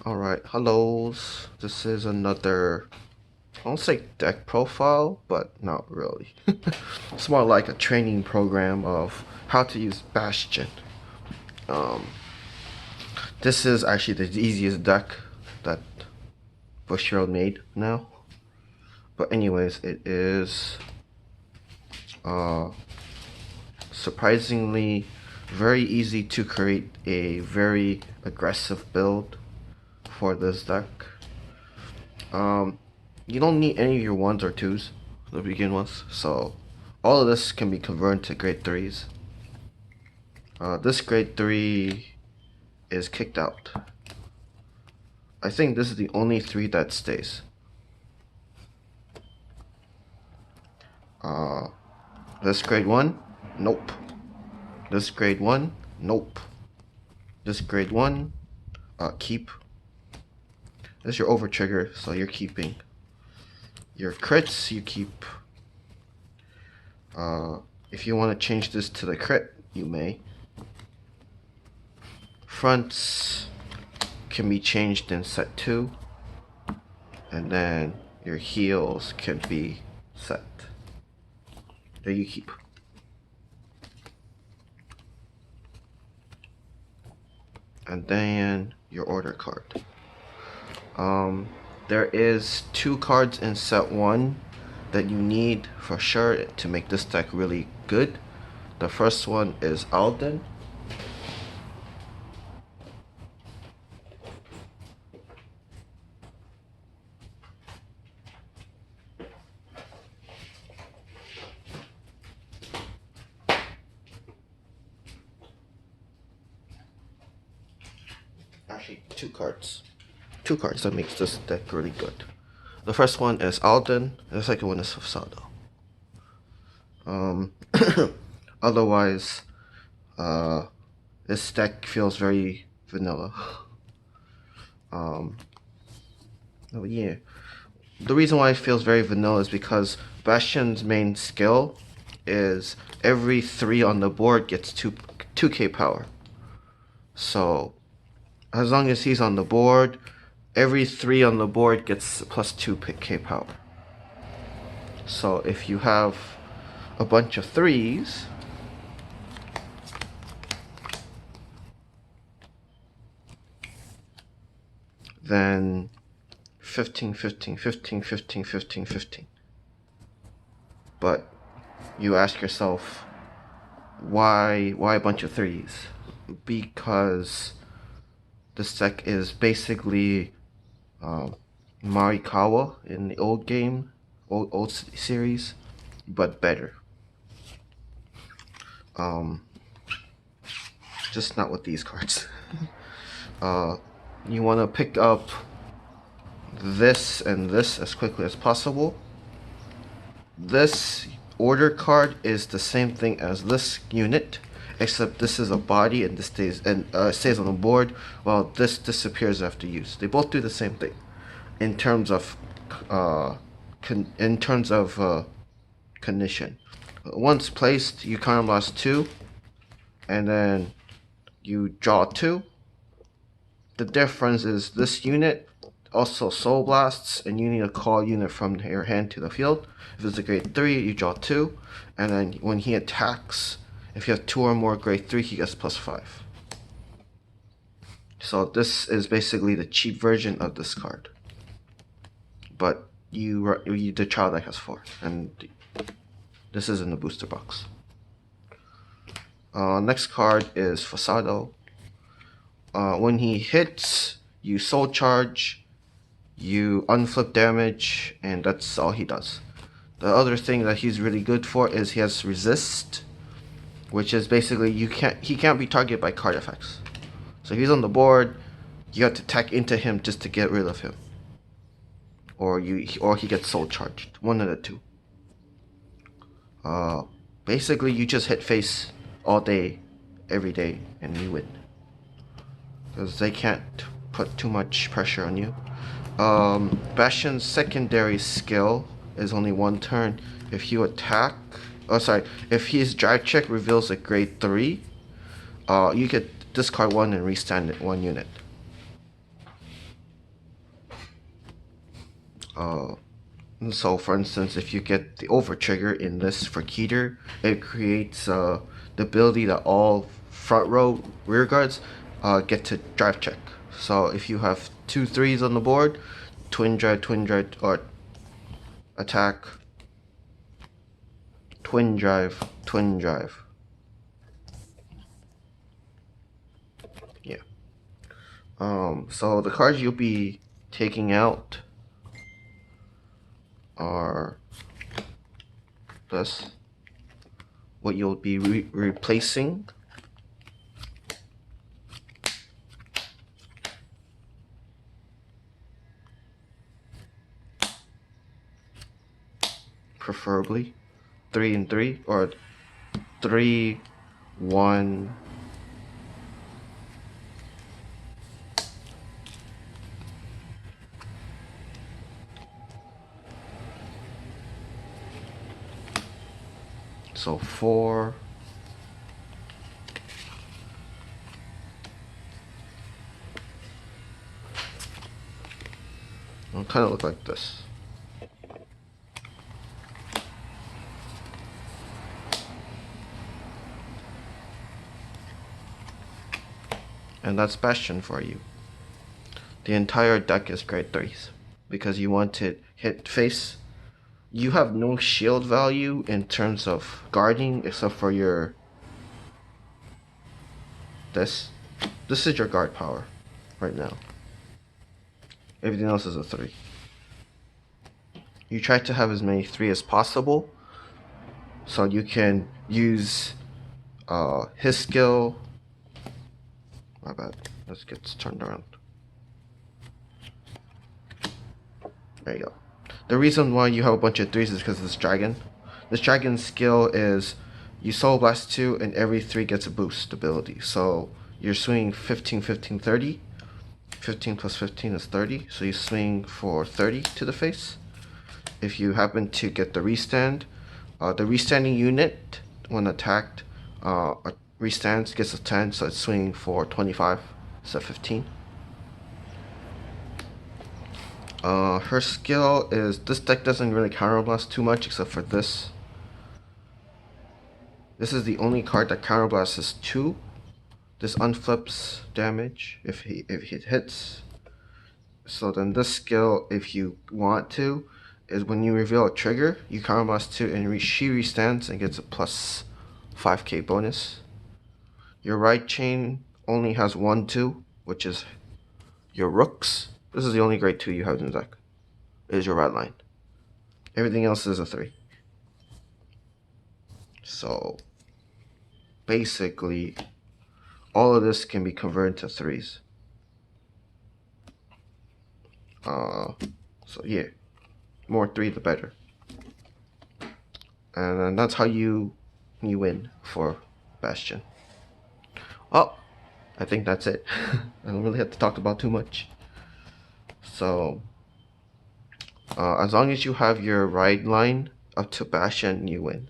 Alright, hellos. This is another, I won't say deck profile, but not really. It's more like a training program of how to use Bastion. Um, this is actually the easiest deck that Bushiroad made now. But anyways, it is surprisingly very easy to create a very aggressive build for this deck. You don't need any of your ones or twos to begin with, so all of this can be converted to grade 3s. This grade 3 is kicked out. I think this is the only 3 that stays. This grade 1, nope. This grade 1, nope. This grade 1, keep. This is your over trigger, so you're keeping. Your crits, you keep. If you want to change this to the crit, you may. Fronts can be changed in set 2. And then your heels can be set. There you keep. And then your order card. There is 2 cards in set 1 that you need for sure to make this deck really good. The first one is Alden. Actually, 2 cards. 2 cards that makes this deck really good. The first one is Alden, and the second one is Fasado. Otherwise, this deck feels very vanilla. Oh yeah. The reason why it feels very vanilla is because Bastion's main skill is every 3 on the board gets 2k power. So, as long as he's on the board, every 3 on the board gets plus 2k power. So if you have a bunch of 3s, then 15, 15, 15, 15, 15, 15. But you ask yourself, why a bunch of 3s? Because this deck is basically Marikawa in the old game, old series, but better. Just not with these cards. You want to pick up this and this as quickly as possible. This order card is the same thing as this unit, except this is a body and this stays on the board, while this disappears after use. They both do the same thing in terms of condition. Once placed, you counterblast 2, and then you draw 2. The difference is this unit also soul blasts, and you need to call a unit from your hand to the field. If it's a grade 3, you draw 2, and then when he attacks, if you have 2 or more grade 3, he gets plus 5. So this is basically the cheap version of this card. But the child deck has 4, and this is in the booster box. Next card is Fasado. When he hits, you soul charge, you unflip damage, and that's all he does. The other thing that he's really good for is he has resist, which is basically he can't be targeted by card effects. So if he's on the board, you have to attack into him just to get rid of him, or he gets soul charged. One of the two. Basically you just hit face all day, every day, and you win, because they can't put too much pressure on you. Bastion's secondary skill is only 1 turn. If you attack, if his drive check reveals a grade 3, you could discard 1 and restand it 1 unit. So for instance, if you get the over trigger in this for Keter, it creates the ability that all front row rear guards get to drive check. So if you have 2 3s on the board, twin drive, or attack, twin drive. Yeah. So the cards you'll be taking out are this. What you'll be replacing. Preferably 3 and 3, or 3 1. So 4. It'll kind of look like this. And that's Bastion for you. The entire deck is grade 3s because you want to hit face. You have no shield value in terms of guarding except for your this. This is your guard power right now. Everything else is a 3. You try to have as many 3 as possible so you can use his skill. My bad. Let's get this turned around. There you go. The reason why you have a bunch of 3s is because of this dragon. This dragon's skill is you Soul Blast 2 and every 3 gets a boost ability. So you're swinging 15, 15, 30. 15 plus 15 is 30. So you swing for 30 to the face. If you happen to get the restand, the restanding unit, when attacked, restands, gets a 10, so it's swinging for 25 instead of 15. Her skill is, this deck doesn't really counterblast too much except for this. This is the only card that counterblasts 2. This unflips damage if it hits. So then this skill, if you want to, is when you reveal a trigger, you counterblast 2 and she restands and gets a plus 5k bonus. Your right chain only has 1 2, which is your rooks. This is the only grade 2 you have in the deck. It is your red line. Everything else is a 3. So basically, all of this can be converted to 3s. So yeah, more 3 the better. And then that's how you win for Bastion. Oh, I think that's it. I don't really have to talk about too much. So as long as you have your right line up to Bastion, you win.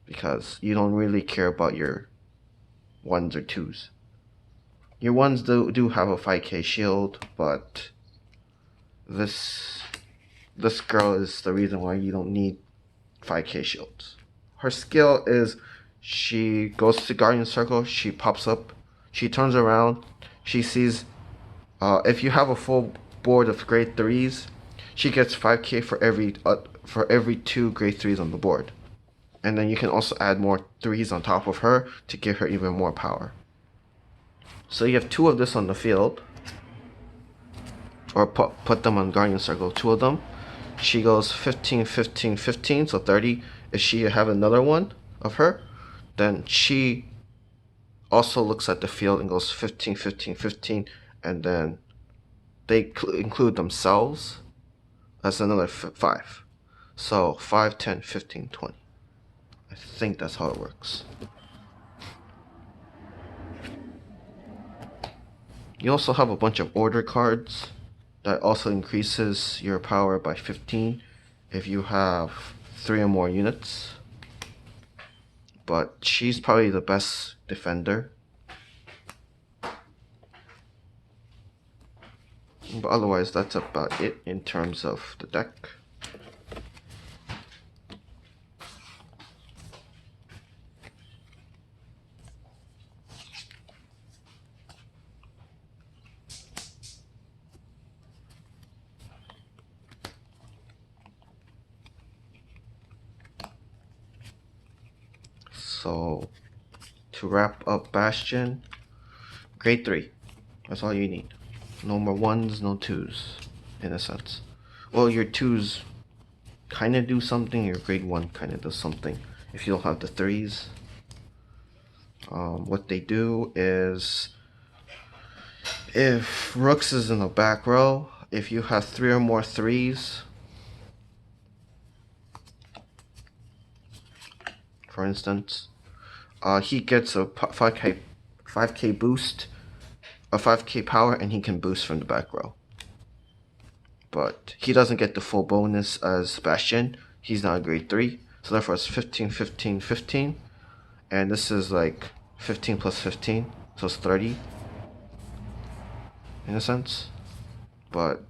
Because you don't really care about your 1s or 2s. Your 1s do have a 5k shield, but this girl is the reason why you don't need 5k shields. Her skill is she goes to Guardian Circle, she pops up, she turns around, she sees if you have a full board of grade 3s, she gets 5k for every 2 grade 3s on the board. And then you can also add more 3s on top of her to give her even more power. So you have 2 of this on the field, or put them on Guardian Circle, 2 of them. She goes 15, 15, 15, so 30. If she have another one of her, then she also looks at the field and goes 15, 15, 15, and then they include themselves as another 5. So 5, 10, 15, 20. I think that's how it works. You also have a bunch of order cards that also increases your power by 15 if you have 3 or more units. But she's probably the best defender. But otherwise, that's about it in terms of the deck. So, to wrap up Bastion, grade 3. That's all you need. No more 1s, no 2s, in a sense. Well, your 2s kind of do something, your grade 1 kind of does something. If you don't have the 3s, what they do is, if Rooks is in the back row, if you have 3 or more 3s, for instance, he gets a 5k boost, a 5k power, and he can boost from the back row. But he doesn't get the full bonus as Bastion. He's not a grade 3, so therefore it's 15, 15, 15, and this is like 15 plus 15, so it's 30 in a sense. But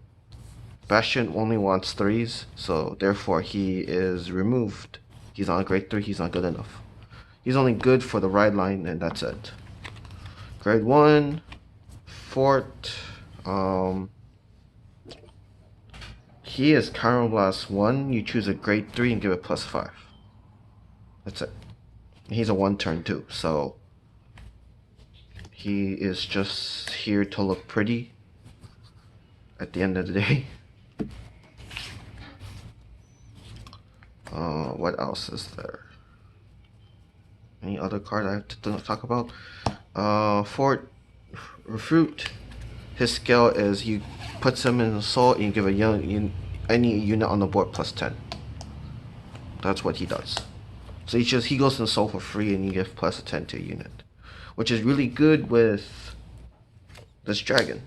Bastion only wants 3s, so therefore he is removed. He's not a grade 3, he's not good enough. He's only good for the ride line, and that's it. Grade 1, Fort, he is Counterblast 1, you choose a grade 3 and give it plus 5. That's it. He's a 1 turn too, so he is just here to look pretty at the end of the day. What else is there? Any other card I have to talk about? Fort Fruit, his skill is you puts him in the soul and you give any unit on the board plus 10. That's what he does. So he goes in soul for free and you give plus 10 to a unit, which is really good with this dragon,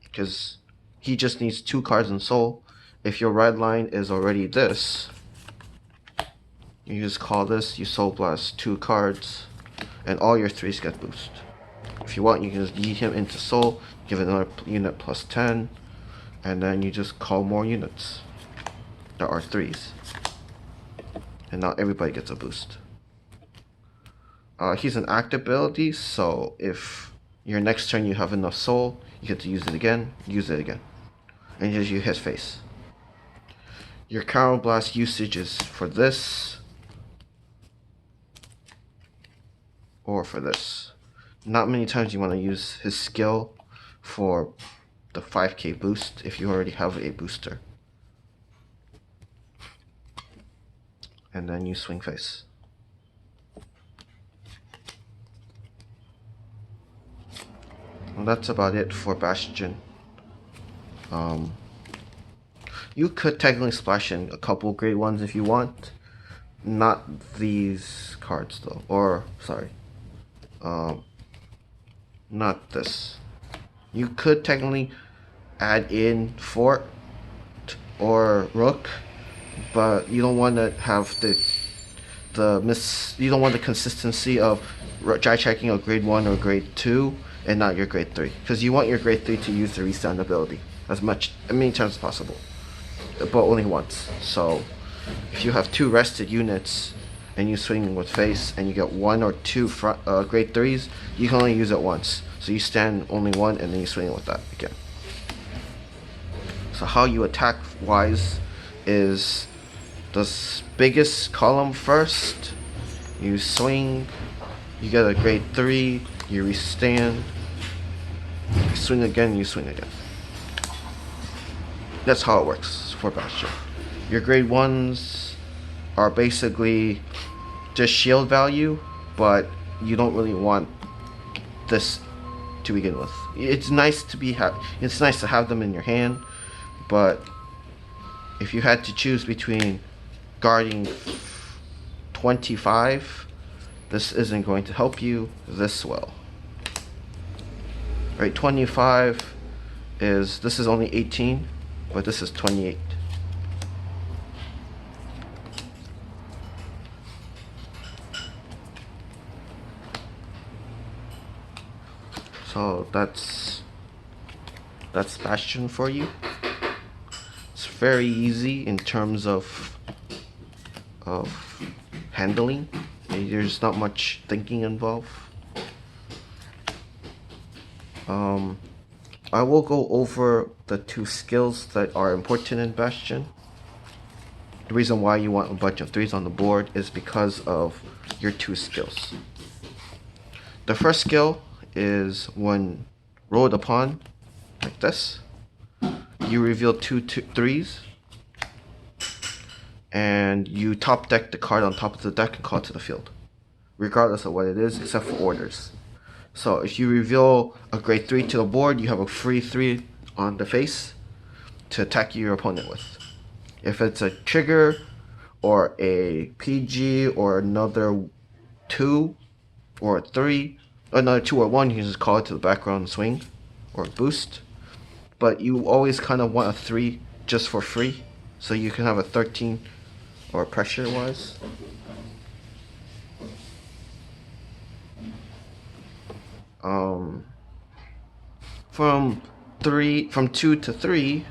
because he just needs 2 cards in soul. If your red line is already this, you just call this, you soul blast 2 cards, and all your 3s get boost. If you want, you can just yeet him into soul, give it another unit plus 10, and then you just call more units that are 3s. And now everybody gets a boost. He's an active ability, so if your next turn you have enough soul, you get to use it again, and just use his face. Your Counterblast usage is for this, or for this. Not many times you want to use his skill for the 5k boost if you already have a booster. And then you swing face. Well, that's about it for Bastion. You could technically splash in a couple grade 1s if you want. Not these cards though. Or, sorry. Not this. You could technically add in Fort or Rook, but you don't want to have you don't want the consistency of dry checking a grade 1 or grade 2 and not your grade 3, because you want your grade 3 to use the restand ability as many times as possible, but only once. So if you have 2 rested units and you swing with face and you get 1 or 2 grade 3s, you can only use it once. So you stand only 1 and then you swing it with that again. So how you attack wise is the biggest column first, you swing, you get a grade 3, you restand, you swing again, you swing again. That's how it works for Bastion. Your grade 1s are basically just shield value, but you don't really want this to begin with. It's nice to have them in your hand, but if you had to choose between guarding 25, this isn't going to help you this well. Right, 25 this is only 18, but this is 28. So that's That's Bastion for you. It's very easy in terms of handling. There's not much thinking involved. I will go over the 2 skills that are important in Bastion. The reason why you want a bunch of 3s on the board is because of your 2 skills. The first skill is when rolled upon, like this, you reveal 2 3s, and you top deck the card on top of the deck and call it to the field, regardless of what it is, except for orders. So if you reveal a grade 3 to the board, you have a free 3 on the face to attack your opponent with. If it's a trigger or a PG or another 2 or a 3, another 2 or 1, you can just call it to the background and swing or boost. But you always kind of want a 3 just for free, so you can have a 13 or pressure wise. From 2 to 3,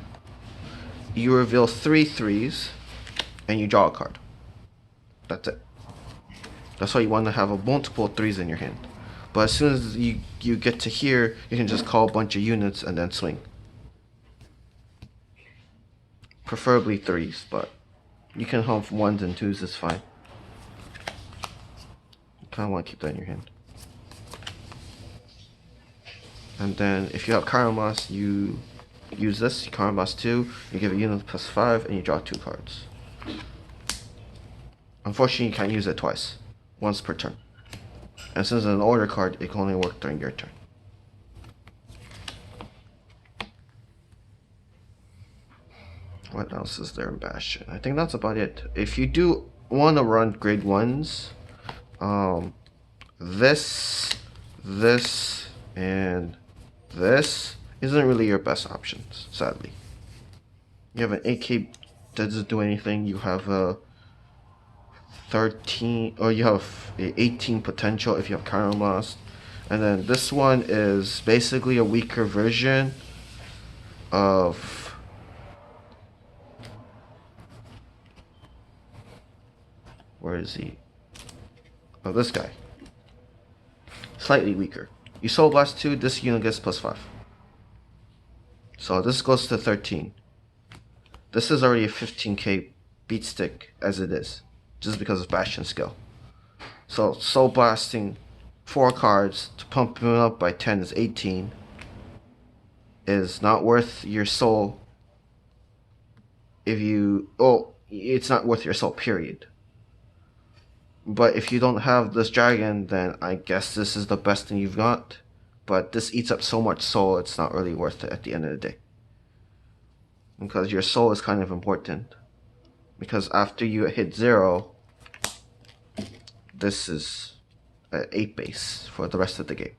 you reveal 3 3s and you draw a card. That's it. That's why you want to have a multiple 3s in your hand. But as soon as you get to here, you can just call a bunch of units and then swing. Preferably 3s, but you can have 1s and 2s, it's fine. You kind of want to keep that in your hand. And then if you have Karamas, you use this, Karamas 2, you give a unit +5, and you draw 2 cards. Unfortunately, you can't use it twice. Once per turn. And since it's an order card, it can only work during your turn. What else is there in Bastion? I think that's about it. If you do want to run grade 1s, this, and this isn't really your best options, sadly. You have an 8k that doesn't do anything. You have a 13, or you have a 18 potential if you have Chiron Blast. And then this one is basically a weaker version of where is he? Oh, this guy. Slightly weaker. You Soul Blast 2, this unit gets +5. So this goes to 13. This is already a 15k beat stick as it is, just because of Bastion skill. So Soul Blasting 4 cards to pump him up by 10 is 18. Is not worth your soul if you... Oh, it's not worth your soul, period. But if you don't have this dragon, then I guess this is the best thing you've got. But this eats up so much soul, it's not really worth it at the end of the day. Because your soul is kind of important. Because after you hit 0, this is at 8 base for the rest of the game.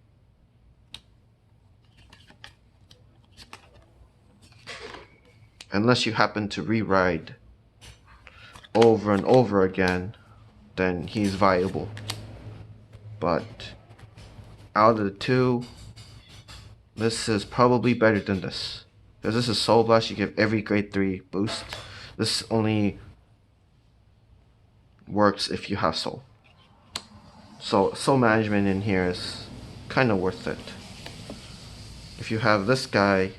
Unless you happen to re-ride over and over again, then he's viable. But out of the 2, this is probably better than this. Because this is Soul Blast, you give every grade 3 boost. This only works if you have soul. So soul management in here is kind of worth it. If you have this guy,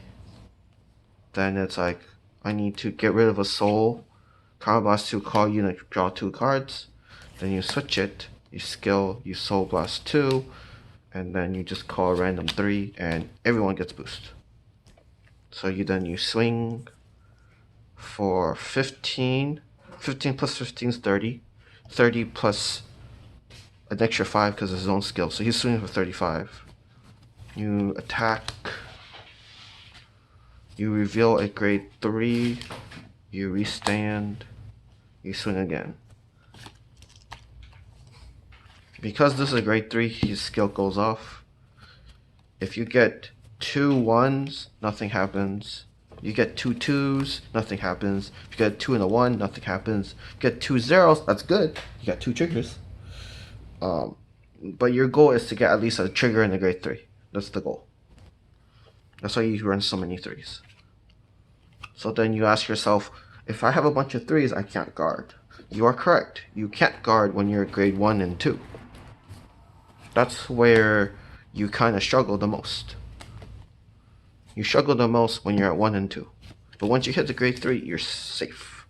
then it's like, I need to get rid of a soul. Card Blast 2, call unit, draw 2 cards. Then you switch it, you skill, you Soul Blast 2, and then you just call a random 3, and everyone gets boost. So you swing for 15. 15 plus 15 is 30. 30 plus an extra 5 because of his own skill. So he's swinging for 35. You attack. You reveal a grade 3. You restand. You swing again. Because this is a grade 3, his skill goes off. If you get 2 1s, nothing happens. You get 2 2s, nothing happens. If you get 2 and a 1, nothing happens. If you get 2 0s, that's good. You got 2 triggers. But your goal is to get at least a trigger in a grade 3. That's the goal. That's why you run so many 3s. So then you ask yourself, if I have a bunch of 3s, I can't guard. You are correct. You can't guard when you're grade 1 and 2. That's where you kind of struggle the most. You struggle the most when you're at 1 and 2. But once you hit the grade 3, you're safe.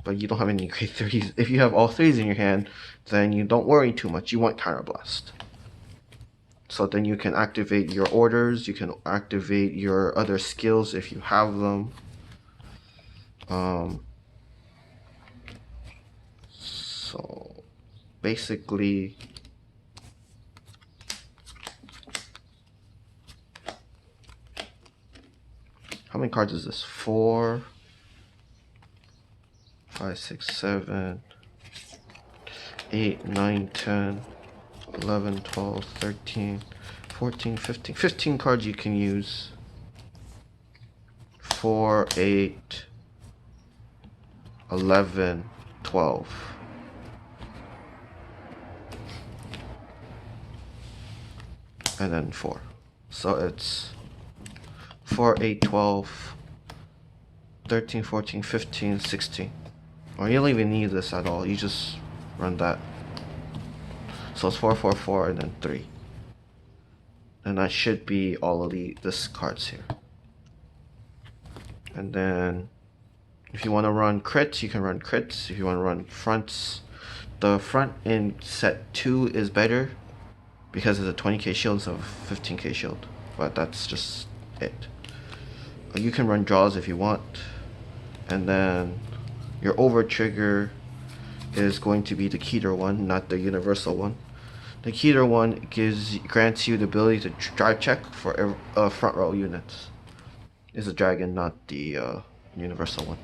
But you don't have any grade 3s. If you have all 3s in your hand, then you don't worry too much. You want Counterblast. So then you can activate your orders, you can activate your other skills if you have them. So basically, how many cards is this? 4, 5, 6, 7, 8, 9, 10, 11, 12, 13, 14, 15. 15 cards you can use. 4, 8, 11, 12. And then 4. So it's 4, 8, 12, 13, 14, 15, 16. Or you don't even need this at all. You just run that. So it's 4, 4, 4, and then 3. And that should be all of this cards here. And then if you want to run crits, you can run crits. If you want to run fronts, the front in set 2 is better because it's a 20k shield instead of 15k shield. But that's just it. You can run draws if you want. And then your over trigger is going to be the Keter one, not the universal one. The Keter one grants you the ability to drive check for front row units. It's a dragon, not the universal one.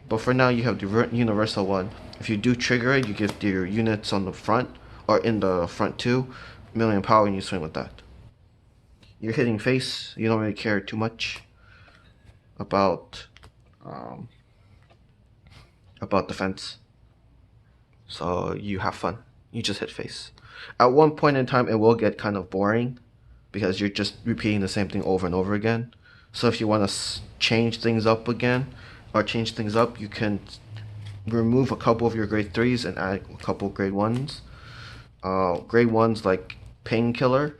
But for now, you have the universal one. If you do trigger it, you give your units on the front or in the front 2 million power, and you swing with that. You're hitting face. You don't really care too much about defense. So you have fun. You just hit face. At one point in time, it will get kind of boring because you're just repeating the same thing over and over again. So if you want to change things up again, or change things up, you can remove a couple of your grade 3s and add a couple of grade 1s. Grade 1s like Painkiller.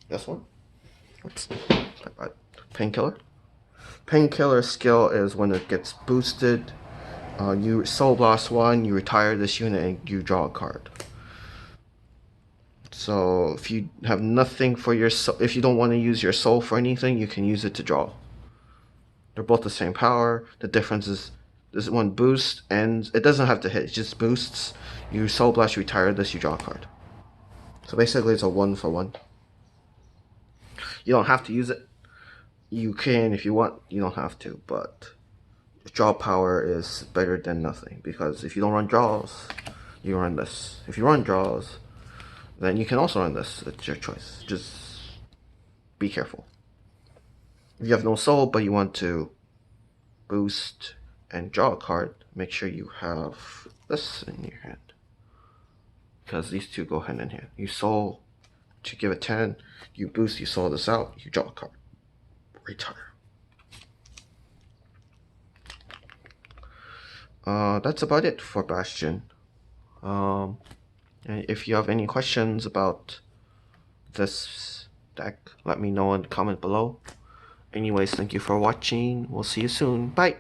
This one? What's Painkiller? Painkiller skill is when it gets boosted. You soul blast 1, you retire this unit, and you draw a card. So if you have nothing for your soul, if you don't want to use your soul for anything, you can use it to draw. They're both the same power. The difference is this one boosts, and it doesn't have to hit, it just boosts. You soul blast, you retire this, you draw a card. So basically it's a 1-for-1. You don't have to use it. You can if you want, you don't have to, but draw power is better than nothing, because if you don't run draws, you run this. If you run draws, then you can also run this. It's your choice. Just be careful. If you have no soul but you want to boost and draw a card, make sure you have this in your hand, because these two go hand in hand. You soul to give it 10, you boost, you soul this out, you draw a card, retire. That's about it for Bastion. And if you have any questions about this deck, let me know in the comment below. Anyways, thank you for watching. We'll see you soon. Bye!